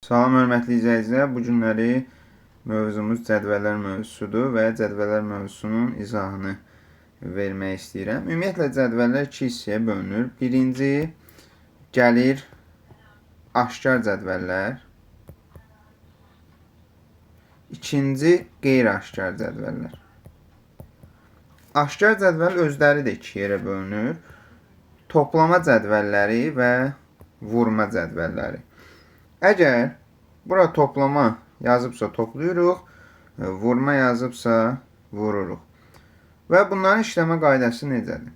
Salam hörmətli izləyicilər, bu günləri mövzumuz cədvəllər mövzusudur və cədvəllər mövzusunun izahını vermək istəyirəm. Ümumiyyətlə cədvəllər iki hissəyə bölünür. Birinci gəlir aşkar cədvəllər. İkinci qeyri-aşkar cədvəllər. Aşkar cədvəl özləri də iki yerə bölünür. Toplama cədvəlləri və vurma cədvəlləri. Əgər bura toplama yazıbsa toplayırıq, vurma yazıbsa vururuq. Və bunların işləmə qaydası necədir?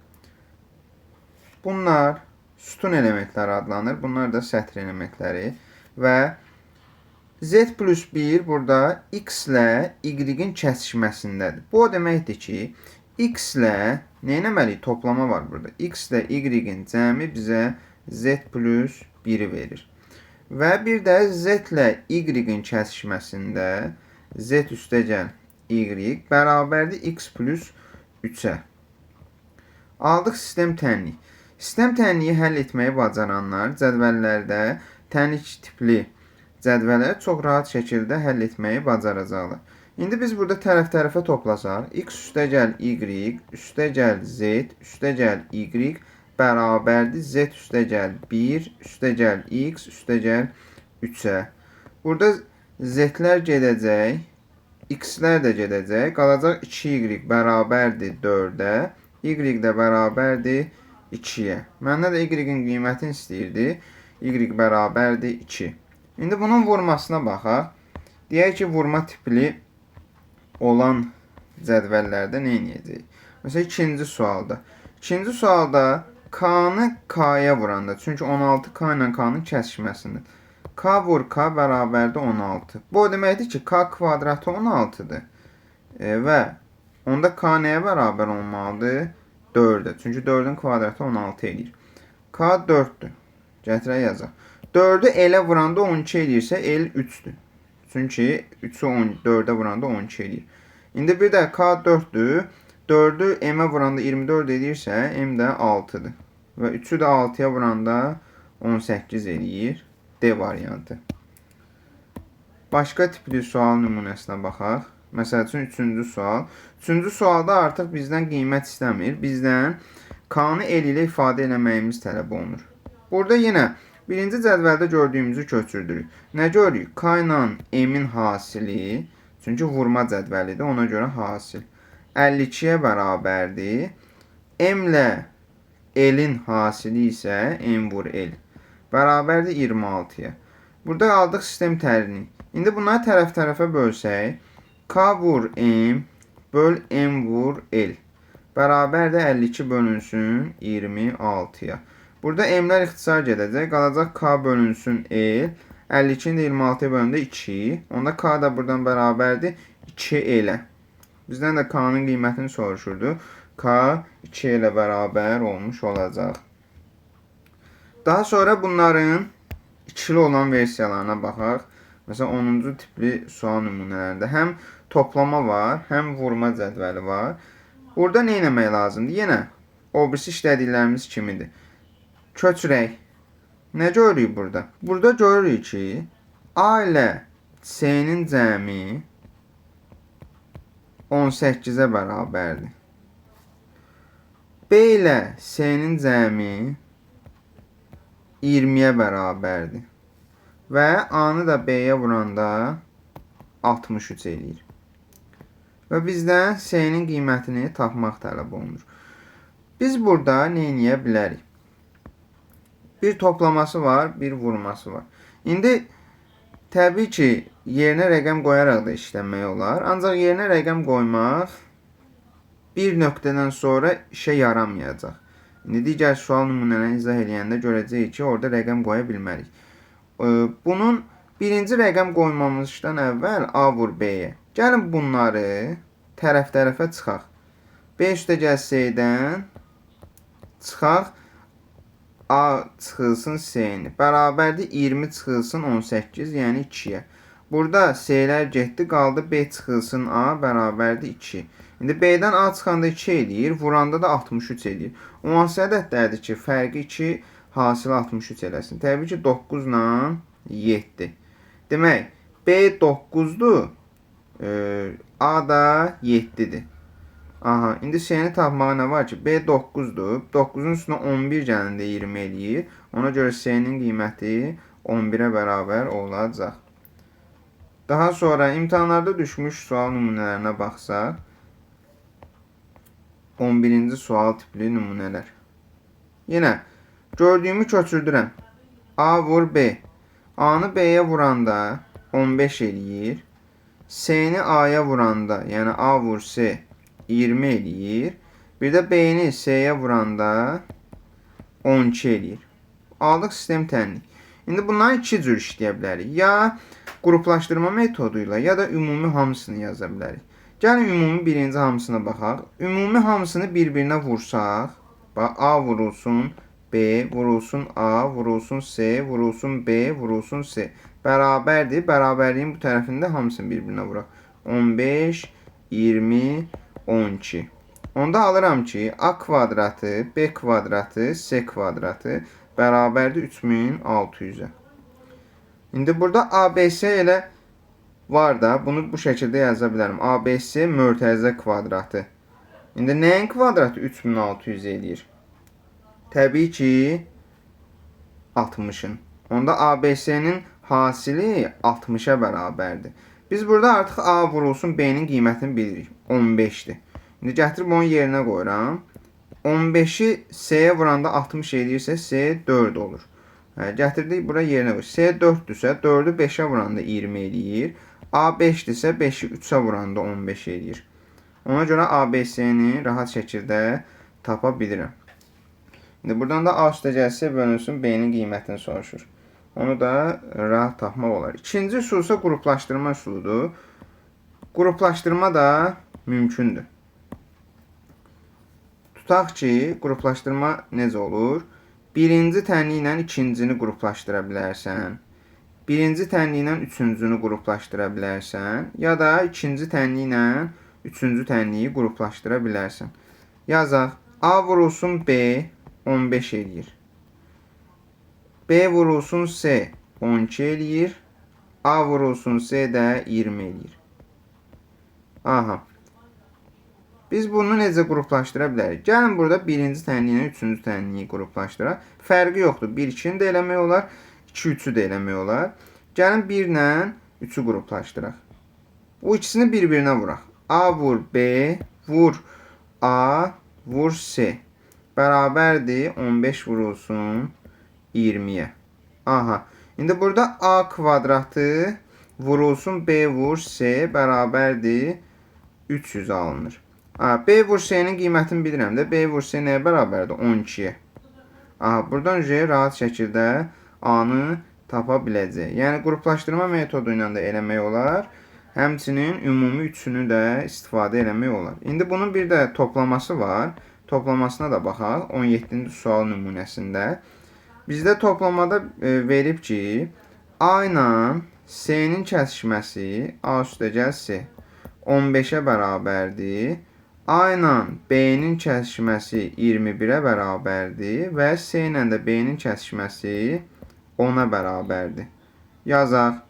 Bunlar sütun elementləri adlanır. Bunlar da sətr elementləri və z plus 1 burada x ilə y-in kəsişməsindədir. Bu o deməkdir ki, x ilə nə etməliyik? Toplama var burada. X ilə y-in cəmi bizə z plus 1-i verir. Və bir də z ilə y-in kəsişməsində z üstəgəl y bərabərdir x plus 3-ə. Aldıq sistem tənlik. Sistem tənliyi həll etməyi bacaranlar cədvəllərdə tənlik tipli cədvəlləri çox rahat şəkildə həll etməyi bacaracaqlar. İndi biz burada tərəf-tərəfə toplasaq, x üstəgəl y, üstəgəl z, üstəgəl y bərabərdir z üstəgəl 1, üstəgəl x, üstəgəl 3-ə. Burada z-lər gedəcək, x-lər də gedəcək, qalacaq 2y bərabərdir 4-ə, y də bərabərdir 2-yə. Məndə də y-in qiymətini istəyirdi, y bərabərdir 2. İndi bunun vurmasına baxaq. Deyək ki, vurma tipli olan cədvəllərdə nə edəcəyik? Məsələn, ikinci sualda. İkinci sualda k-nı k-ya vuranda, çünki 16k ilə k-nın kəsişməsində. K vur k bərabərdir 16. Bu o deməkdir ki, k kvadratı 16-dır. Və onda k nəyə bərabər olmalıdır? 4-də. Çünki 4-ün kvadratı 16 edir. K 4-dür. Gətirək yazaq. 4-ü elə vuranda 12 edirsə, el 3-dür. Çünki 3-ü 4-ə vuranda 12 edir. İndi bir də k 4-dür. 4-ü m-ə vuranda 24 edirsə, m də 6-dır. Və 3-ü də 6-ya vuranda 18 edir. D variantı. Başqa tipli sual nümunəsinə baxaq. Məsəl üçün, 3-cü sual. 3-cü sualda artıq bizdən qiymət istəmir. Bizdən k-nı el ilə ifadə eləməyimiz tələb olunur. Burada yenə birinci cədvəldə gördüyümüzü köçürdürük. Nə görürük? K ilə m-in hasili, çünki vurma cədvəlidir, ona görə hasil 52-yə bərabərdir. M ilə l-in hasili isə m vur l bərabərdir 26-ya. Burada aldıq sistem tərini. İndi bunları tərəf-tərəfə bölsək, k vur m böl m vur l bərabərdir 52 bölünsün 26-ya. Burada m-lər ixtisar gedəcək. Qalacaq k bölünsün l. 52-ni də 26-ya bölündə 2. Onda k da buradan bərabərdir 2l-ə. Bizdən də k-nın qiymətini soruşurdu. K 2l-ə bərabər olmuş olacaq. Daha sonra bunların ikili olan versiyalarına baxaq. Məsələn, 10-cu tipli sual nümunələrində həm toplama var, həm vurma cədvəli var. Burada nə etmək lazımdır? Yenə o birisi işlədiklərimiz kimidir. Köçürək. Nə görürük burada? Burada görürük ki, A ilə C-nin cəmi 18-ə bərabərdir. B ilə C-nin cəmi 20-yə bərabərdir. Və A-nı da B-yə vuranda 63 eləyir. Və bizdən C-nin qiymətini tapmaq tələb olunur. Biz burada nə edə bilərik? Bir toplaması var, bir vurması var. İndi təbii ki, yerinə rəqəm qoyaraq da işləmək olar. Ancaq yerinə rəqəm qoymaq bir nöqtədən sonra işə yaramayacaq. İndi digər sual nümunələrini izah edəndə görəcəyik ki, orada rəqəm qoya bilmərik. Bunun birinci rəqəm qoymamızdan əvvəl A vur B-yə. Gəlin bunları tərəf-tərəfə çıxaq. B üstəgəl C-dən çıxaq. A çıxılsın C-ni. Bərabərdir 20 çıxılsın 18, yəni 2-yə. Burada C-lər getdi, qaldı B çıxılsın A bərabərdir 2. İndi B-dən A çıxanda 2 edir, vuranda da 63 edir. O hansı ədədlərdir ki, fərqi 2, hasili 63 eləsin. Təbii ki, 9 ilə 7. Demək, B 9-dur, A da 7-dir. Aha, indi C-ni tapmağa nə var ki? B 9-dur. 9-un üstünə 11 gəlində 20 eləyir. Ona görə C-nin qiyməti 11-ə bərabər olacaq. Daha sonra imtahanlarda düşmüş sual nümunələrinə baxsaq, 11-ci sual tipli nümunələr. Yenə gördüyümü köçürdürəm. A vur B. A-nı B-yə vuranda 15 eləyir. C-ni A-ya vuranda, yəni A vur C 20 eləyir. Bir də B-ni C-yə vuranda 12 eləyir. Aldıq sistem tənlik. İndi bunları iki cür işləyə bilərik. Ya qruplaşdırma metodu ilə, ya da ümumi hamısını yaza bilərik. Gəlin ümumi birinci hamısına baxaq. Ümumi hamısını bir-birinə vursaq, bax, A vurulsun, B vurulsun, A vurulsun, C vurulsun, B vurulsun, C. Bərabərdir. Bərabərliyin bu tərəfində hamısını bir-birinə vuraq. 15, 20, 12. Onda alıram ki, A kvadratı, B kvadratı, C kvadratı bərabərdir 3600-ə. İndi burada ABC ilə var da, bunu bu şəkildə yaza bilərəm. ABC mötərizə kvadratı. İndi nəyin kvadratı 3600 eləyir? Təbii ki, 60-ın. Onda ABC-nin hasili 60-a bərabərdir. Biz burada artıq A vurulsun B-nin qiymətini bilirik. 15-dir. İndi gətirib onun yerinə qoyuram. 15-i C-yə vuranda 60 eləyirsə C 4 olur. Gətirdik bura yerinə qoyuruq. C 4-dürsə 4-ü 5-ə vuranda 20 eləyir. A 5-dirsə 5-i 3-ə vuranda 15 eləyir. Ona görə ABC-ni rahat şəkildə tapa bilirəm. İndi buradan da A üstəgəl C bölünsün B-nin qiymətini soruşur. Onu da rahat tapmaq olar. İkinci üsul isə qruplaşdırma üsuludur. Qruplaşdırma da mümkündür. Tutaq ki, qruplaşdırma necə olur? Birinci tənli ilə ikincini qruplaşdıra bilərsən. Birinci tənli ilə üçüncünü qruplaşdıra bilərsən. Ya da ikinci tənli ilə üçüncü tənliyi qruplaşdıra bilərsən. Yazaq. A vurulsun B 15 eləyir. B vurulsun C 12 eləyir. A vurulsun C də 20 eləyir. Aha. Biz bunu necə qruplaşdıra bilərik? Gəlin burada birinci tənliyi ilə üçüncü tənliyi qruplaşdıraq. Fərqi yoxdur. 1-2-ni də eləmək olar, 2-3-ü də eləmək olar. Gəlin 1 ilə 3-ü qruplaşdıraq. Bu ikisini bir-birinə vuraq. A vur B, vur A, vur C. Bərabərdir 15 vurulsun 20-yə. Aha. İndi burada A kvadratı vurulsun B vur C bərabərdir 300 alınır. B vur C-nin qiymətini bilirəm də. B vur C nəyə bərabərdir? 12-yə. Buradan rahat şəkildə A-nı tapa biləcək. Yəni, qruplaşdırma metodu ilə də eləmək olar. Həmçinin ümumi üçünü də istifadə eləmək olar. İndi bunun bir də toplaması var. Toplamasına da baxaq. 17-ci sual nümunəsində. Bizdə toplamada verib ki, A ilə C-nin kəsişməsi A üstəgəl C 15-ə bərabərdir. A ilə B-nin kəsişməsi 21-ə bərabərdir və C ilə də B-nin kəsişməsi 10-a bərabərdir. Yazaq.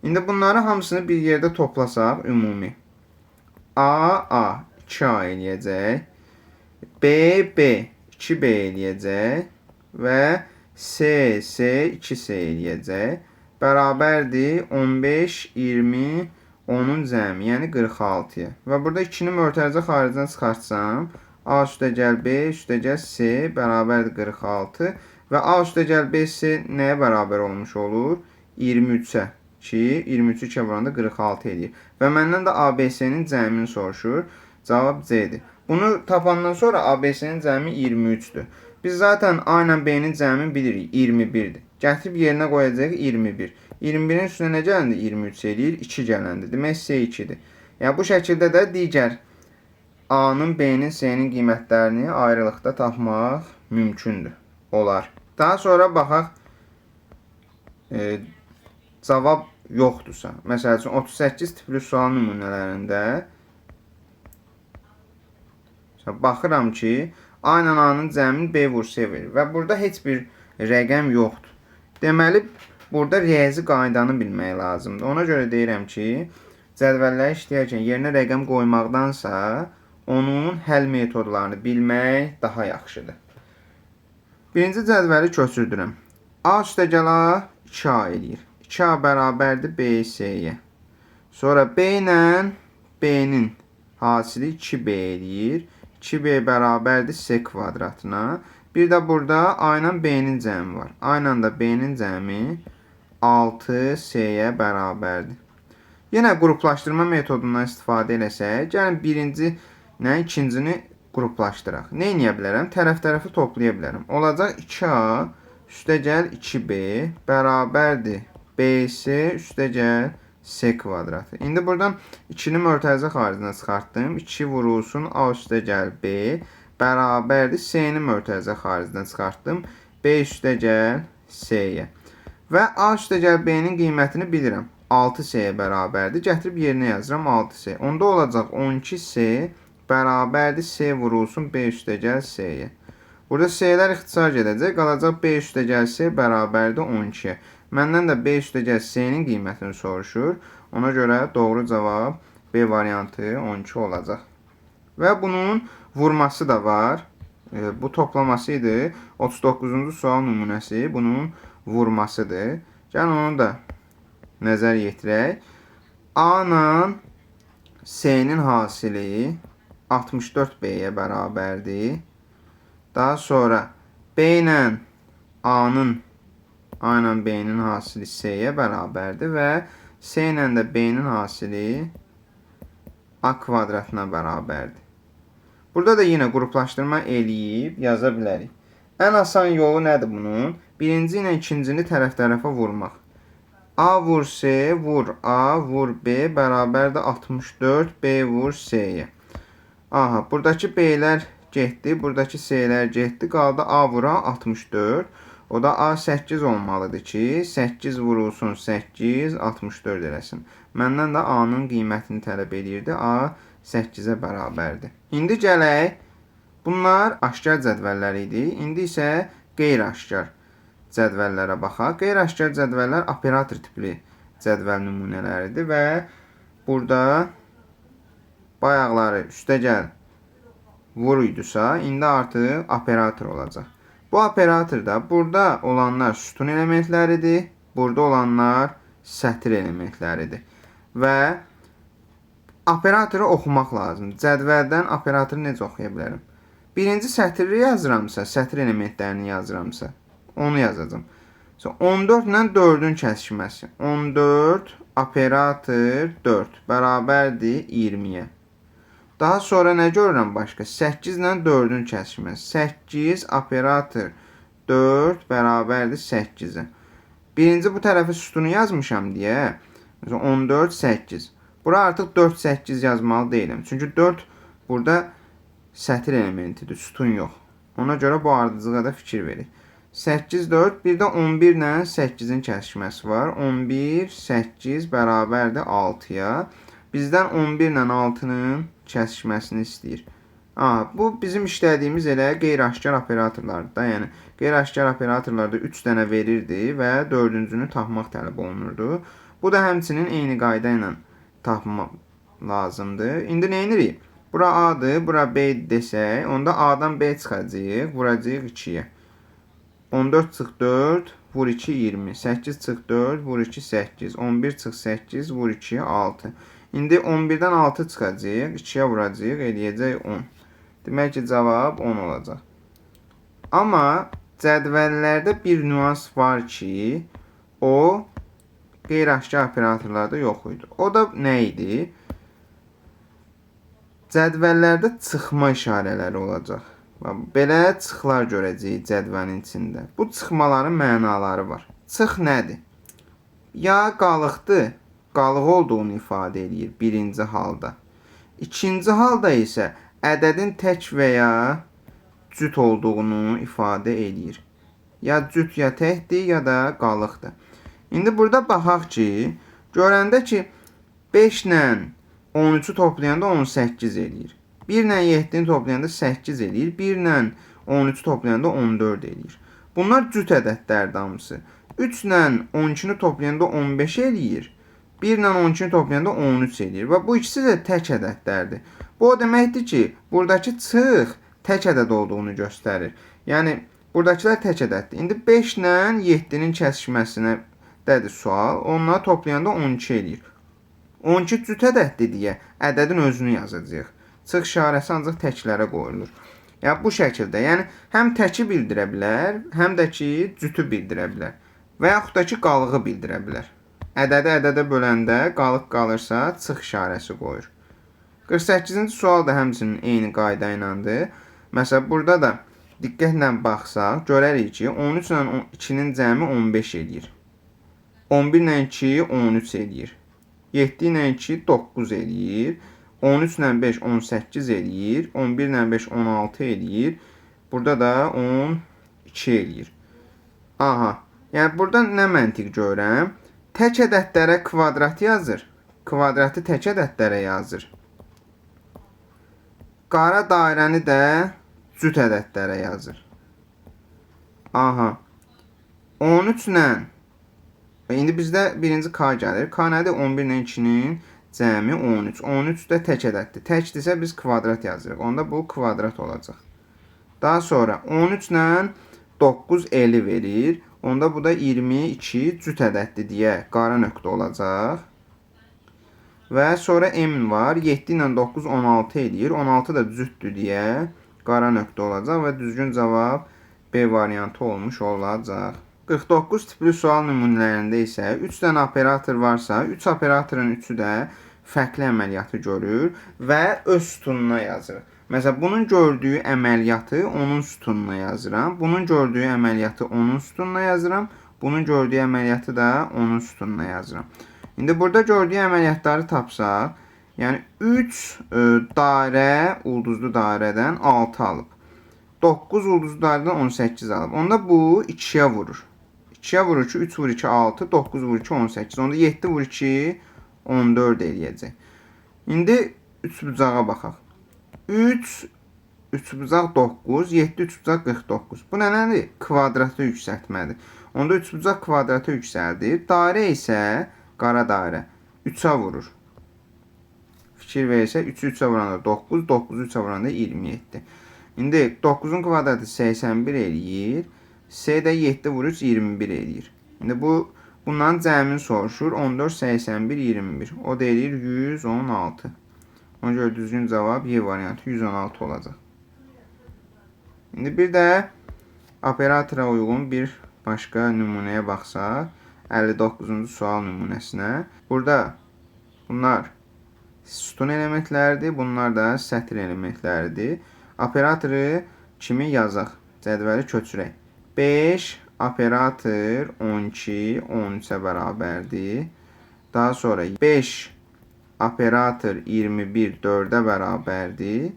İndi bunları hamısını bir yerdə toplasaq ümumi. A 2A eləyəcək. B 2B eləyəcək. Və C 2C eləyəcək. Bərabərdir 15, 20, 10-un cəmi, yəni 46-ya. Və burada 2-ni mötərizə xaricdən çıxartsam, A üstəgəl B üstəgəl C bərabərdir 46 və A üstəgəl B C nəyə bərabər olmuş olur? 23-ə ki, 23-ü 2-ə vuranda 46 eləyir. Və məndən də ABC-nin cəmini soruşur. Cavab C-dir. Bunu tapandan sonra ABC-nin cəmi 23-dür. Biz zaten A ilə B-nin cəmini bilirik, 21-dir. Gətirib yerinə qoyacaq 21. 21-in üstünə nə gələndə 23 eləyir? 2 gələndə. Demək C 2-dir. Yəni, bu şəkildə də digər A-nın, B-nin, C-nin qiymətlərini ayrılıqda tapmaq mümkündür. Olar. Daha sonra baxaq, cavab yoxdursa. Məsəl üçün, 38 tipli sual nümunələrində baxıram ki, A ilə A-nın cəmini B vur C verir və burada heç bir rəqəm yoxdur. Deməli, burada riyazi qaydanı bilmək lazımdır. Ona görə deyirəm ki, cədvəlləri işləyərkən yerinə rəqəm qoymaqdansa, onun həll metodlarını bilmək daha yaxşıdır. Birinci cədvəli köçürdürəm. A üstəgəl A 2A eləyir. 2A bərabərdir B-S-yə. Sonra B ilə B-nin hasili 2B eləyir. 2B bərabərdir S kvadratına. Bir də burada A ilə B-nin cəmi var. A ilə də B-nin cəmi 6S-yə bərabərdir. Yenə qruplaşdırma metodundan istifadə eləsək, gəlin birinci ilə ikincini qruplaşdıraq. Nə edə bilərəm? Tərəf-tərəfi toplaya bilərəm. Olacaq 2A üstəgəl 2B bərabərdir BS üstəgəl S kvadratı. İndi buradan 2-ni mörtəzə xaricində çıxartdım. 2 vurulsun A üstəgəl B bərabərdir S-ni mörtəzə xaricində çıxartdım. B üstəgəl S-yə. Və A üstəgəl B-nin qiymətini bilirəm. 6S-yə bərabərdir. Gətirib yerinə yazıram 6S. Onda olacaq 12S bərabərdir S vurulsun B üstəgəl S-yə. Burada S-lər ixtisar gedəcək. Qalacaq B üstəgəl S bərabərdir 12-yə. Məndən də B üstəgəl S-nin qiymətini soruşur. Ona görə doğru cavab B variantı 12 olacaq. Və bunun vurması da var. Bu toplaması idi. 39-cu sual nümunəsi bunun vurmasıdır. Gəlin onu da nəzər yetirək. A ilə S-nin hasili 64B-yə bərabərdir. Daha sonra B ilə A-nın A ilə B-nin hasili S-yə bərabərdir və S ilə də B-nin hasili A kvadratına bərabərdir. Burada da yenə qruplaşdırma eləyib yaza bilərik. Ən asan yolu nədir bunun? Birinci ilə ikincini tərəf-tərəfə vurmaq. A vur S, vur A, vur B bərabərdir 64, B vur S-yə. Aha, buradakı B-lər getdi, buradakı S-lər getdi, qaldı A vura 64. O da A 8 olmalıdır ki, 8 vurulsun 8, 64 eləsin. Məndən də A-nın qiymətini tələb edirdi. A 8-ə bərabərdir. İndi gələk, bunlar aşkar cədvəllər idi. İndi isə qeyri-aşkar cədvəllərə baxaq. Qeyri-aşkar cədvəllər operator tipli cədvəl nümunələridir və burada bayaqları üstəgəl vur idisə, indi artıq operator olacaq. Bu operatorda burada olanlar sütun elementləridir, burada olanlar sətir elementləridir. Və operatoru oxumaq lazımdır. Cədvəldən operatoru necə oxuya bilərəm? Birinci sətiri yazıramsa, sətir elementlərini yazıramsa, onu yazacağım. 14 ilə 4-ün kəsişməsi. 14 operator 4 bərabərdir 20-yə. Daha sonra nə görürəm başqa? 8 ilə 4-ün kəsişməsi. 8 operator 4 bərabərdir 8-ə. Birinci bu tərəfi sütunu yazmışam deyə. 14, 8. Bura artıq 4, 8 yazmalı deyiləm. Çünki 4 burada sətir elementidir, sütun yox. Ona görə bu ardıcılığa da fikir verir. 8, 4, bir də 11 ilə 8-in kəsişməsi var. 11, 8 bərabərdir 6-ya. Bizdən 11 ilə 6-nın kəsişməsini istəyir. Bu bizim işlədiyimiz elə qeyri-aşkar operatorlardır da. Yəni qeyri-aşkar operatorlarda 3 dənə verirdi və 4-cünü tapmaq tələb olunurdu. Bu da həmçinin eyni qayda ilə tapmaq lazımdır. İndi nə edirik? Bura A-dır, bura B desək, onda A-dan B çıxacaq, vuracaq 2-yə. 14 çıx 4, vur 2, 20. 8 çıx 4, vur 2, 8. 11 çıx 8, vur 2, 6. İndi 11-dən 6 çıxacaq, 2-yə vuracaq, eləyəcək 10. Demək ki, cavab 10 olacaq. Amma cədvəllərdə bir nüans var ki, o qeyri-aşkar operatorlarda yox idi. O da nə idi? Cədvəllərdə çıxma işarələri olacaq. Belə çıxlar görəcəyik cədvəlin içində. Bu çıxmaların mənaları var. Çıx nədir? Ya qalıqdır, qalıq olduğunu ifadə edir birinci halda. İkinci halda isə ədədin tək və ya cüt olduğunu ifadə edir. Ya cüt ya təkdir, ya da qalıqdır. İndi burada baxaq ki, görəndə ki, 5 ilə 13-ü toplayanda 18 eləyir. 1 ilə 7-ni toplayanda 8 eləyir. 1 ilə 13-ü toplayanda 14 eləyir. Bunlar cüt ədədlərdir hamısı. 3 ilə 12-ni toplayanda 15 eləyir. 1 ilə 12-ni toplayanda 13 eləyir. Və bu ikisi də tək ədədlərdir. Bu o deməkdir ki, buradakı çıx tək ədəd olduğunu göstərir. Yəni, buradakılar tək ədəddir. İndi 5 ilə 7-nin kəsişməsinə dədir sual. Onları toplayanda 12 eləyir. 12 cüt ədəddir deyə ədədin özünü yazacağıq. Çıx işarəsi ancaq təklərə qoyulur. Yəni, bu şəkildə. Yəni, həm təki bildirə bilər, həm də ki, cütü bildirə bilər. Və yaxud da ki, qalığı bildirə bilər. Ədədi ədədə böləndə qalıq qalırsa, çıx işarəsi qoyur. 48-ci sual da həmçinin eyni qayda ilədir. Məsələn, burada da diqqətlə baxsaq, görərik ki, 13 ilə 2-nin cəmi 15 eləyir. 11 ilə 2, 13 eləyir. 7 ilə 2, 9 eləyir. 13 ilə 5, 18 eləyir. 11 ilə 5, 16 eləyir. Burada da 12 eləyir. Aha, yəni burada nə məntiq görürəm? Tək ədədlərə kvadrat yazır. Kvadratı tək ədədlərə yazır. Qara dairəni də cüt ədədlərə yazır. Aha. 13 ilə. İndi bizdə birinci K gəlir. K nədir? 11 ilə 2-nin cəmi 13. 13 də tək ədəddir. Təkdirsə biz kvadrat yazırıq. Onda bu kvadrat olacaq. Daha sonra 13 ilə 9 50 verir. Onda bu da 22 cüt ədəddir deyə qara nöqtə olacaq. Və sonra M var. 7 ilə 9 16 eləyir. 16 da cütdür deyə qara nöqtə olacaq və düzgün cavab B variantı olmuş olacaq. 49 tipli sual nümunələrində isə 3 dənə operator varsa, 3 operatorun 3-ü də fərqli əməliyyatı görür və öz sütununa yazır. Məsələn, bunun gördüyü əməliyyatı onun sütununa yazıram. Bunun gördüyü əməliyyatı onun sütununa yazıram. Bunun gördüyü əməliyyatı da onun sütununa yazıram. İndi burada gördüyü əməliyyatları tapsaq, yəni 3 dairə ulduzlu dairədən 6 alıb. 9 ulduzlu dairədən 18 alıb. Onda bu 2-yə vurur. 2-yə vurur ki, 3 vur 2, 6, 9 vur 2, 18. Onda 7 vur 2, 14 eləyəcək. İndi 3 bucağa baxaq. 3 bucaq 9, 7 3 bucaq 49. Bu nədir? Kvadratı yüksəltmədir. Onda 3 bucaq kvadratı yüksəldir. Dairə isə qara dairə 3-ə vurur. Fikir verirsə 3-ü 3-ə vuranda 9, 9-u 3-ə vuranda 27. İndi 9-un kvadratı 81 eləyir. S də 7 vur 3, 21 eləyir. İndi bundan cəmini soruşur. 14, 81, 21. O da eləyir 116. Ona görə düzgün cavab Y variantı 116 olacaq. İndi bir də operatora uyğun bir başqa nümunəyə baxsaq, 59-cu sual nümunəsinə. Burada bunlar sütun elementləridir, bunlar da sətr elementləridir. Operatoru kimi yazaq? Cədvəli köçürək. 5 operator 12, 13-ə bərabərdir. Daha sonra 5 operator 21, 4-ə bərabərdir.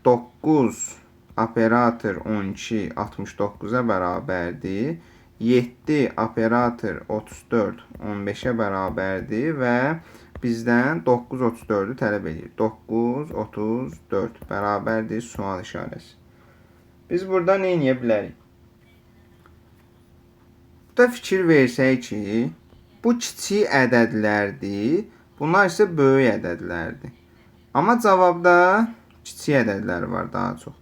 9 operator 12, 69-a bərabərdir. 7 operator 34, 15-ə bərabərdir və bizdən 9, 34-ü tələb edir. 9, 34 bərabərdir sual işarəsi. Biz burada nə edə bilərik? Burada fikir versək ki, bu kiçik ədədlərdir, bunlar isə böyük ədədlərdir. Amma cavabda kiçik ədədlər var daha çox.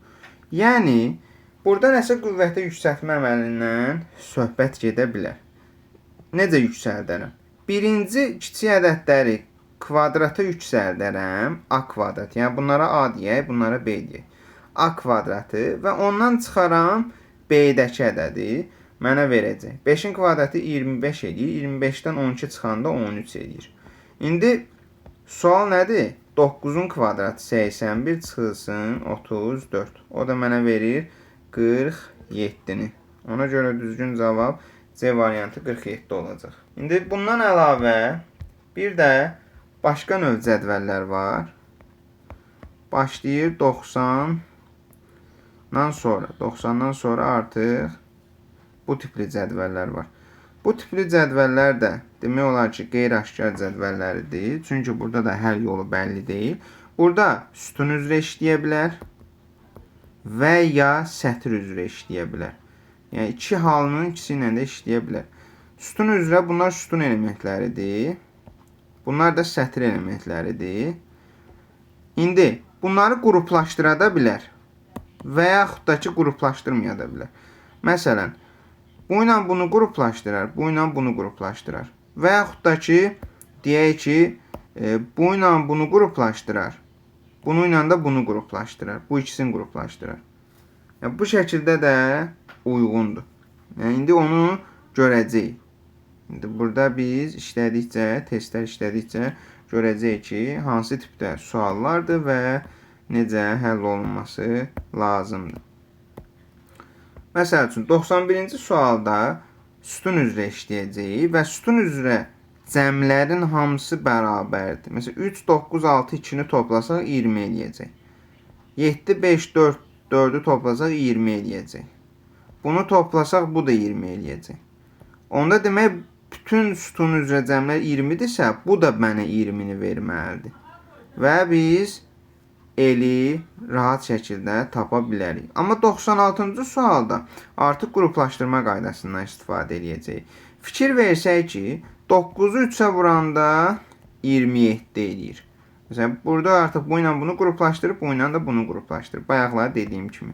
Yəni, burada nəsə qüvvətə yüksəltmə əməlindən söhbət gedə bilər. Necə yüksəldərəm? Birinci kiçik ədədləri kvadrata yüksəldərəm, A kvadrat. Yəni, bunlara A deyək, bunlara B deyək. A kvadratı və ondan çıxaram B-dəki ədədi mənə verəcək. 5-in kvadratı 25 edir. 25-dən 12 çıxanda 13 edir. İndi sual nədir? 9-un kvadratı 81 çıxılsın 34. O da mənə verir 47-ni. Ona görə düzgün cavab C variantı 47 olacaq. İndi bundan əlavə bir də başqa növ cədvəllər var. Başlayır 90-dan sonra artıq bu tipli cədvəllər var. Bu tipli cədvəllər də demək olar ki, qeyri-aşkar cədvəlləridir. Çünki burada da həll yolu bəlli deyil. Burada sütun üzrə işləyə bilər və ya sətr üzrə işləyə bilər. Yəni 2 halının ikisi ilə də işləyə bilər. Sütun üzrə bunlar sütun elementləridir. Bunlar da sətr elementləridir. İndi bunları qruplaşdıra da bilər və yaxud da ki, qruplaşdırmaya da bilər. Məsələn, bu ilə bunu qruplaşdırar, bu ilə bunu qruplaşdırar. Və yaxud da ki, deyək ki, bu ilə bunu qruplaşdırar, bunu ilə də bunu qruplaşdırar, bu ikisini qruplaşdırar. Yəni, bu şəkildə də uyğundur. Yəni, indi onu görəcəyik. İndi burada biz işlədikcə, testlər işlədikcə görəcəyik ki, hansı tipdə suallardır və necə həll olunması lazımdır. Məsəl üçün, 91-ci sualda sütun üzrə işləyəcəyik və sütun üzrə cəmlərin hamısı bərabərdir. Məsələn, 3, 9, 6, 2-ni toplasaq 20 eləyəcək. 7, 5, 4, 4-ü toplasaq 20 eləyəcək. Bunu toplasaq bu da 20 eləyəcək. Onda demək, bütün sütun üzrə cəmlər 20-dirsə, bu da mənə 20-ni verməlidir. Və biz eli rahat şəkildə tapa bilərik. Amma 96-cı sualda artıq qruplaşdırma qaydasından istifadə edəcəyik. Fikir versək ki, 9-u 3-ə vuranda 27 eləyir. Məsələn, burada artıq bu ilə bunu qruplaşdırıb, bu ilə də bunu qruplaşdırıb. Bayaqlar dediyim kimi.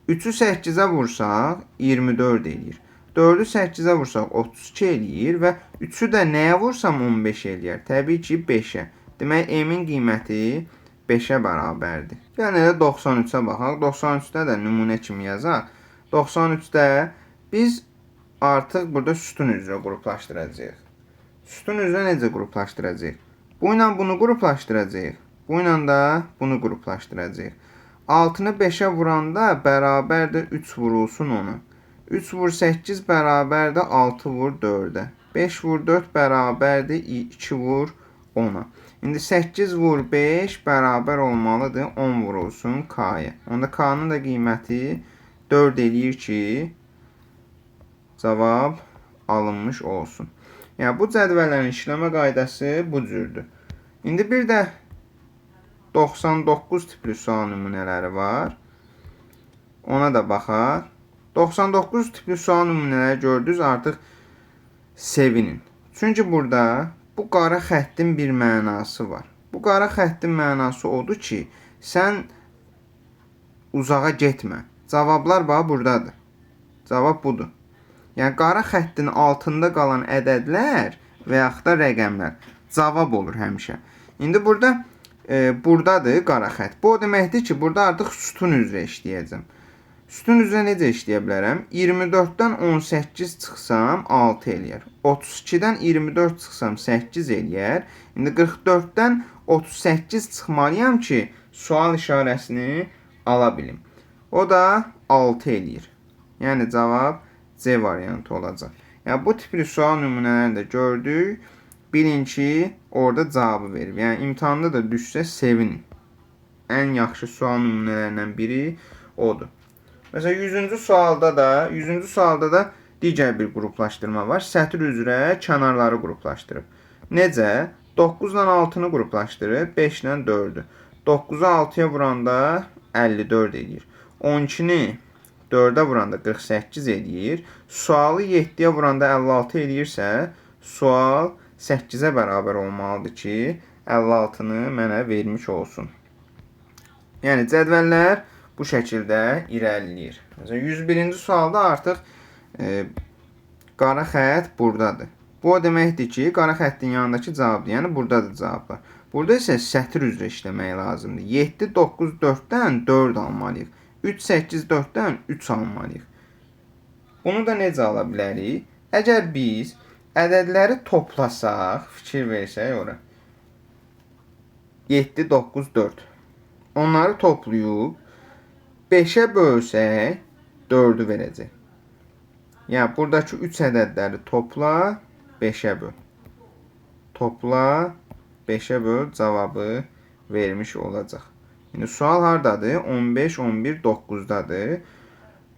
3-ü 8-ə vursaq 24 eləyir. 4-ü 8-ə vursaq 32 eləyir və 3-ü də nəyə vursam 15 eləyər? Təbii ki, 5-ə. Demək, M-in qiyməti 5-ə bərabərdir. Yəni, 93-ə baxaq. 93-də də nümunə kimi yazaq. 93-də biz artıq burada sütun üzrə qruplaşdıracağıq. Sütun üzrə necə qruplaşdıracağıq? Bu ilə bunu qruplaşdıracağıq. Bu ilə də bunu qruplaşdıracağıq. 6-nı 5-ə vuranda bərabərdir 3 vurulsun 10-a. 3 vur 8 bərabərdir 6 vur 4-ə. 5 vur 4 bərabərdir 2 vur 10-a. İndi 8 vur 5 bərabər olmalıdır 10 vurulsun K-ya. Onda K-nın da qiyməti 4 eləyir ki, cavab alınmış olsun. Yəni, bu cədvəllərin işləmə qaydası bu cürdür. İndi bir də 99 tipli sual nümunələri var. Ona da baxaq. 99 tipli sual nümunələri gördünüz, artıq sevinin. Çünki burada bu qara xəttin bir mənası var. Bu qara xəttin mənası odur ki, sən uzağa getmə. Cavablar bax buradadır. Cavab budur. Yəni, qara xəttin altında qalan ədədlər və yaxud da rəqəmlər cavab olur həmişə. İndi burada buradadır qara xətt. Bu o deməkdir ki, burada artıq sütun üzrə işləyəcəm. Sütun üzrə necə işləyə bilərəm? 24-dən 18 çıxsam 6 eləyər. 32-dən 24 çıxsam 8 eləyər. İndi 44-dən 38 çıxmalıyam ki, sual işarəsini ala bilim. O da 6 eləyir. Yəni, cavab C variantı olacaq. Yəni, bu tipli sual nümunələrini də gördük. Bilin ki, orada cavabı verib. Yəni, imtahanda da düşsə sevinin. Ən yaxşı sual nümunələrindən biri odur. Məsələn, 100-cü sualda da digər bir qruplaşdırma var. Sətr üzrə kənarları qruplaşdırıb. Necə? 9-dan 6-nı qruplaşdırıb, 5-dən 4-ü. 9-u 6-ya vuranda 54 eləyir. 12-ni 4-ə vuranda 48 eləyir. Sualı 7-yə vuranda 56 eləyirsə, sual 8-ə bərabər olmalıdır ki, 56-nı mənə vermiş olsun. Yəni, cədvəllər bu şəkildə irəliləyir. Məsələn, 101-ci sualda artıq qara xətt buradadır. Bu o deməkdir ki, qara xəttin yanındakı cavabdır. Yəni, buradadır cavablar. Burada isə sətr üzrə işləmək lazımdır. 7, 9, 4-dən 4 almalıyıq. 3, 8, 4-dən 3 almalıyıq. Bunu da necə ala bilərik? Əgər biz ədədləri toplasaq, fikir versək ora. 7, 9, 4. Onları toplayıb 5-ə bölsək 4-ü verəcək. Yəni, buradakı 3 ədədləri topla, 5-ə böl. Topla, 5-ə böl, cavabı vermiş olacaq. İndi sual hardadır? 15, 11, 9-dadır.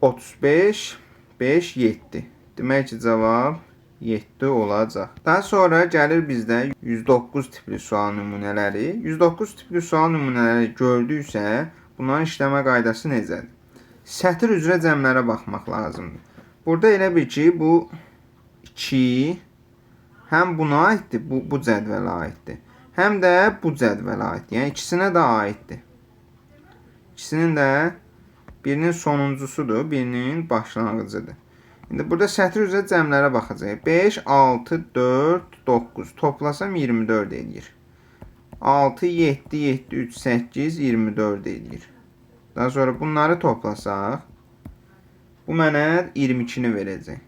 35, 5, 7. Demək ki, cavab 7 olacaq. Daha sonra gəlir bizdə 109 tipli sual nümunələri. 109 tipli sual nümunələri gördüksə, bunların işləmə qaydası necədir? Sətr üzrə cəmlərə baxmaq lazımdır. Burada elə bil ki, bu 2 həm buna aiddir, bu cədvələ aiddir. Həm də bu cədvələ aiddir. Yəni ikisinə də aiddir. İkisinin də birinin sonuncusudur, birinin başlanğıcıdır. İndi burada sətr üzrə cəmlərə baxacağıq. 5, 6, 4, 9. Toplasam 24 edir. 6, 7, 7, 3, 8, 24 edir. Daha sonra bunları toplasaq, bu mənə 22-ni verəcək.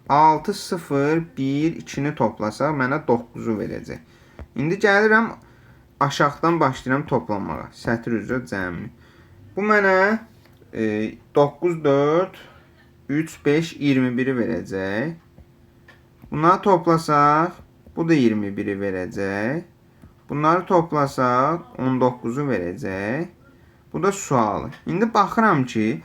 6, 0, 1, 2-ni toplasaq mənə 9-u verəcək. İndi gəlirəm, aşağıdan başlayıram toplamağa. Sətr üzrə cəmi. Bu mənə 9, 4, 3, 5, 21-i verəcək. Bunları toplasaq, bu da 21-i verəcək. Bunları toplasaq, 19-u verəcək. Bu da sualı. İndi baxıram ki,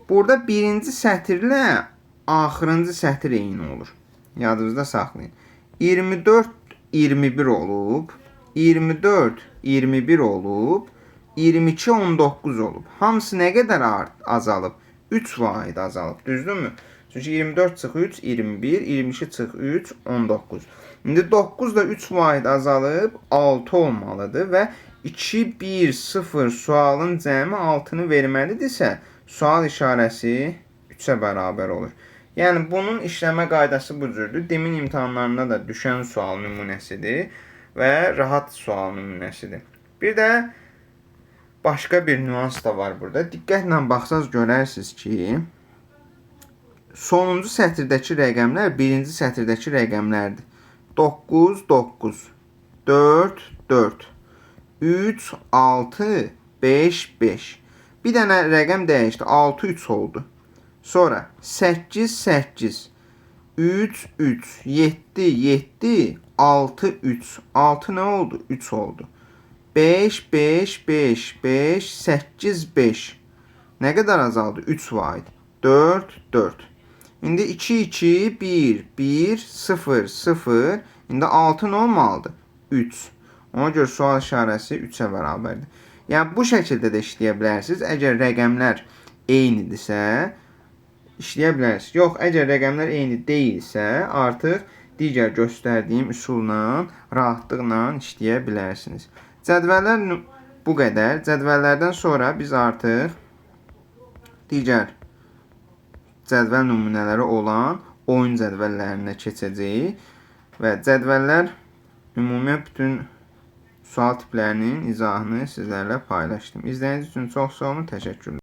burada birinci sətirlə axırıncı sətir eyni olur. Yadınızda saxlayın. 24, 21 olub. 24, 21 olub. 22, 19 olub. Hamısı nə qədər azalıb? 3 vahid azalıb. Düzdürmü? Çünki 24 çıx 3, 21, 22 çıx 3, 19. İndi 9 da 3 vahid azalıb 6 olmalıdır və 2, 1, 0 sualın cəmi 6-nı verməlidirsə, sual işarəsi 3-ə bərabər olur. Yəni, bunun işləmə qaydası bu cürdür. Demin imtahanlarında da düşən sual nümunəsidir və rahat sual nümunəsidir. Bir də başqa bir nüans da var burada. Diqqətlə baxsaz görərsiniz ki, sonuncu sətirdəki rəqəmlər birinci sətirdəki rəqəmlərdir. 9, 9, 4, 4, 3, 6, 5, 5. Bir dənə rəqəm dəyişdi. 6, 3 oldu. Sonra 8, 8, 3, 3, 7, 7, 6, 3. 6 nə oldu? 3 oldu. 5, 5, 5, 5, 8, 5. Nə qədər azaldı? 3 vahid. 4, 4. İndi 2, 2, 1, 1, 0, 0. İndi 6 nə olmalıdır? 3. Ona görə sual işarəsi 3-ə bərabərdir. Yəni, bu şəkildə də işləyə bilərsiniz. Əgər rəqəmlər eynidirsə, işləyə bilərsiniz. Yox, əgər rəqəmlər eyni deyilsə, artıq digər göstərdiyim üsulla rahatlıqla işləyə bilərsiniz. Cədvəllər bu qədər. Cədvəllərdən sonra biz artıq digər cədvəl nümunələri olan oyun cədvəllərinə keçəcəyik və cədvəllər ümumi bütün sual tiplərinin izahını sizlərlə paylaşdım. İzləyiniz üçün çox sağ olun, təşəkkürlər.